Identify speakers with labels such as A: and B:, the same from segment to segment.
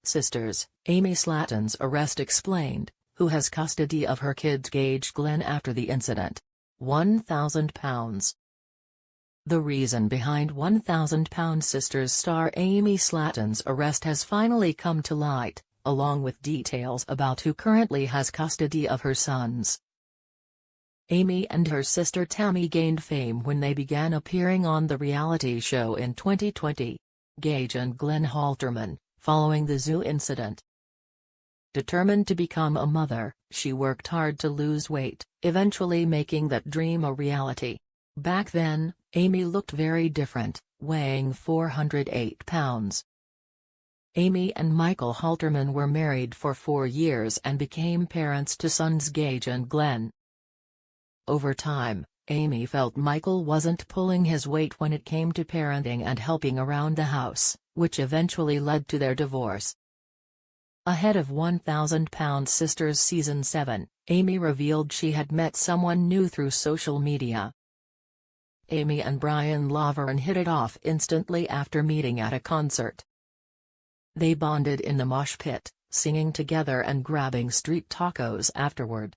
A: sisters, Amy Slatton's arrest explained, who has custody of her kids Gage Glenn after the incident. £1,000. The reason behind £1,000 Sisters star Amy Slatton's arrest has finally come to light, along with details about who currently has custody of her sons. Amy and her sister Tammy gained fame when they began appearing on the reality show in 2020, Gage and Glenn Halterman, following the zoo incident. Determined to become a mother, she worked hard to lose weight, eventually making that dream a reality. Back then, Amy looked very different, weighing 408 pounds. Amy and Michael Halterman were married for 4 years and became parents to sons Gage and Glenn. Over time, Amy felt Michael wasn't pulling his weight when it came to parenting and helping around the house, which eventually led to their divorce. Ahead of £1,000 Sisters Season 7, Amy revealed she had met someone new through social media. Amy and Brian Laverne hit it off instantly after meeting at a concert. They bonded in the mosh pit, singing together and grabbing street tacos afterward.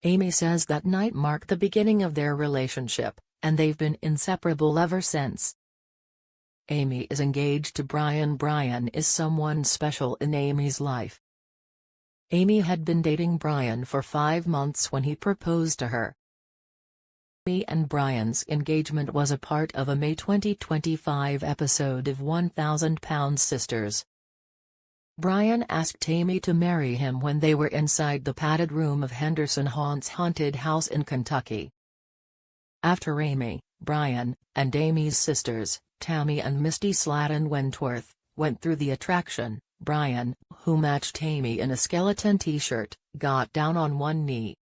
A: Amy says that night marked the beginning of their relationship, and they've been inseparable ever since. Amy is engaged to Brian. Brian is someone special in Amy's life. Amy had been dating Brian for 5 months when he proposed to her. Amy and Brian's engagement was a part of a May 2025 episode of £1,000 Sisters. Brian asked Amy to marry him when they were inside the padded room of Henderson Haunt's haunted house in Kentucky. After Amy, Brian, and Amy's sisters, Tammy and Misty Slatton Wentworth, went through the attraction, Brian, who matched Amy in a skeleton t-shirt, got down on one knee.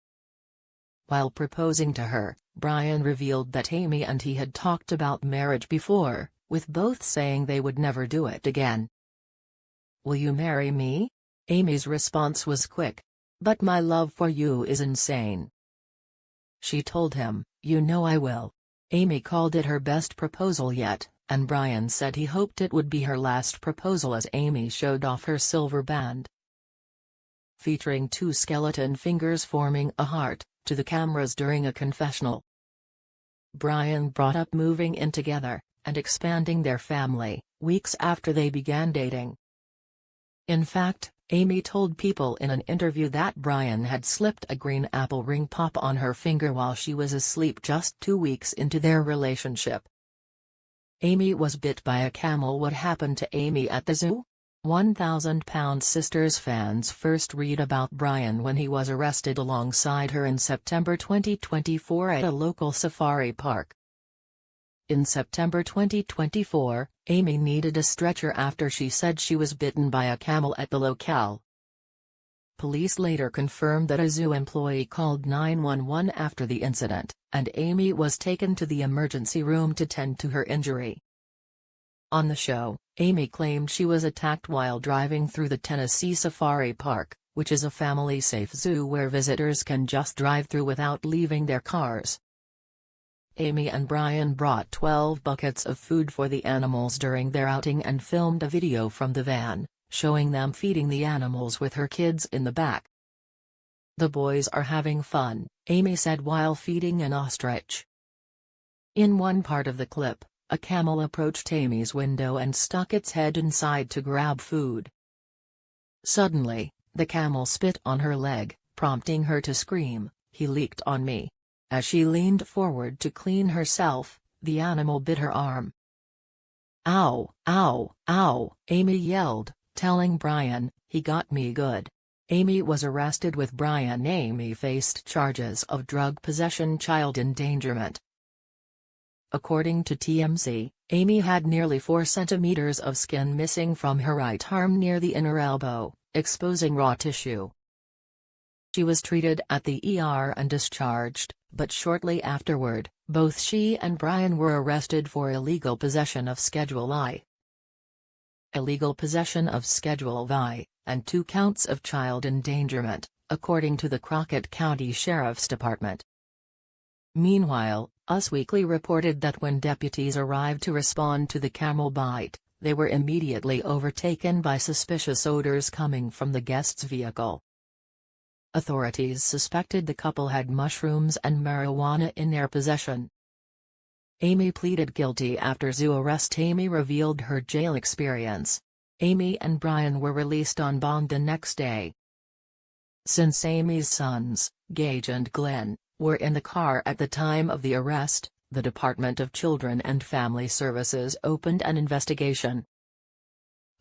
A: While proposing to her, Brian revealed that Amy and he had talked about marriage before, with both saying they would never do it again. "Will you marry me?" Amy's response was quick. "But my love for you is insane." She told him, "You know I will." Amy called it her best proposal yet, and Brian said he hoped it would be her last proposal as Amy showed off her silver band, featuring 2 skeleton fingers forming a heart, to the cameras during a confessional. Brian brought up moving in together, and expanding their family, weeks after they began dating. In fact, Amy told People in an interview that Brian had slipped a green apple ring pop on her finger while she was asleep just 2 weeks into their relationship. Amy was bit by a camel. What happened to Amy at the zoo? £1,000 Sisters fans first read about Brian when he was arrested alongside her in September 2024 at a local safari park. In September 2024, Amy needed a stretcher after she said she was bitten by a camel at the locale. Police later confirmed that a zoo employee called 911 after the incident, and Amy was taken to the emergency room to tend to her injury. On the show, Amy claimed she was attacked while driving through the Tennessee Safari Park, which is a family-safe zoo where visitors can just drive through without leaving their cars. Amy and Brian brought 12 buckets of food for the animals during their outing and filmed a video from the van, showing them feeding the animals with her kids in the back. "The boys are having fun," Amy said while feeding an ostrich. In one part of the clip, a camel approached Amy's window and stuck its head inside to grab food. Suddenly, the camel spit on her leg, prompting her to scream, "He leaked on me." As she leaned forward to clean herself, the animal bit her arm. "Ow, ow, ow," Amy yelled, telling Brian, "He got me good." Amy was arrested with Brian. Amy faced charges of drug possession, child endangerment. According to TMZ, Amy had nearly 4 centimeters of skin missing from her right arm near the inner elbow, exposing raw tissue. She was treated at the ER and discharged, but shortly afterward, both she and Brian were arrested for illegal possession of Schedule I, illegal possession of Schedule I, and 2 counts of child endangerment, according to the Crockett County Sheriff's Department. Meanwhile, Us Weekly reported that when deputies arrived to respond to the camel bite, they were immediately overtaken by suspicious odors coming from the guest's vehicle. Authorities suspected the couple had mushrooms and marijuana in their possession. Amy pleaded guilty after zoo arrest. Amy revealed her jail experience. Amy and Brian were released on bond the next day. Since Amy's sons, Gage and Glenn, were in the car at the time of the arrest, the Department of Children and Family Services opened an investigation.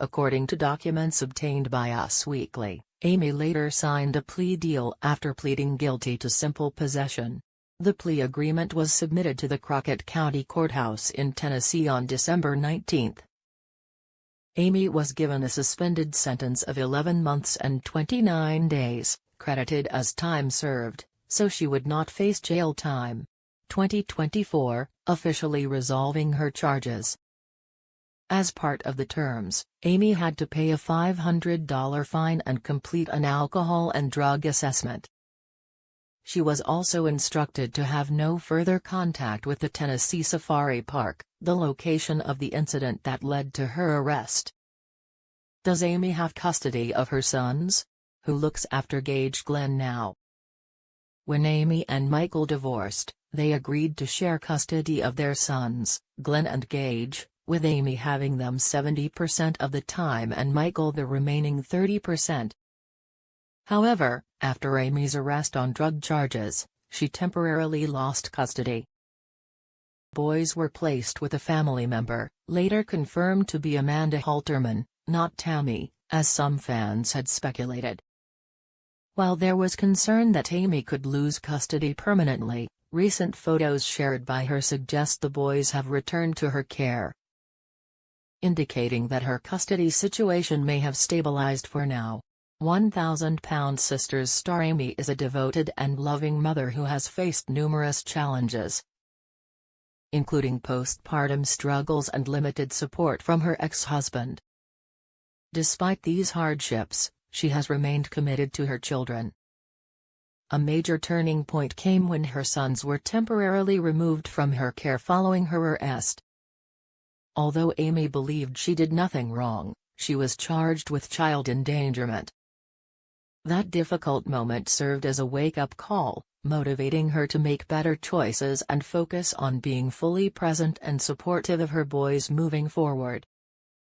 A: According to documents obtained by Us Weekly, Amy later signed a plea deal after pleading guilty to simple possession. The plea agreement was submitted to the Crockett County Courthouse in Tennessee on December 19. Amy was given a suspended sentence of 11 months and 29 days, credited as time served, so she would not face jail time. 2024, officially resolving her charges. As part of the terms, Amy had to pay a $500 fine and complete an alcohol and drug assessment. She was also instructed to have no further contact with the Tennessee Safari Park, the location of the incident that led to her arrest. Does Amy have custody of her sons? Who looks after Gage Glenn now? When Amy and Michael divorced, they agreed to share custody of their sons, Glenn and Gage, with Amy having them 70% of the time and Michael the remaining 30%. However, after Amy's arrest on drug charges, she temporarily lost custody. Boys were placed with a family member, later confirmed to be Amanda Halterman, not Tammy, as some fans had speculated. While there was concern that Amy could lose custody permanently, recent photos shared by her suggest the boys have returned to her care, indicating that her custody situation may have stabilized for now. 1,000-Pound Sisters star Amy is a devoted and loving mother who has faced numerous challenges, including postpartum struggles and limited support from her ex-husband. Despite these hardships, she has remained committed to her children. A major turning point came when her sons were temporarily removed from her care following her arrest. Although Amy believed she did nothing wrong, she was charged with child endangerment. That difficult moment served as a wake-up call, motivating her to make better choices and focus on being fully present and supportive of her boys moving forward.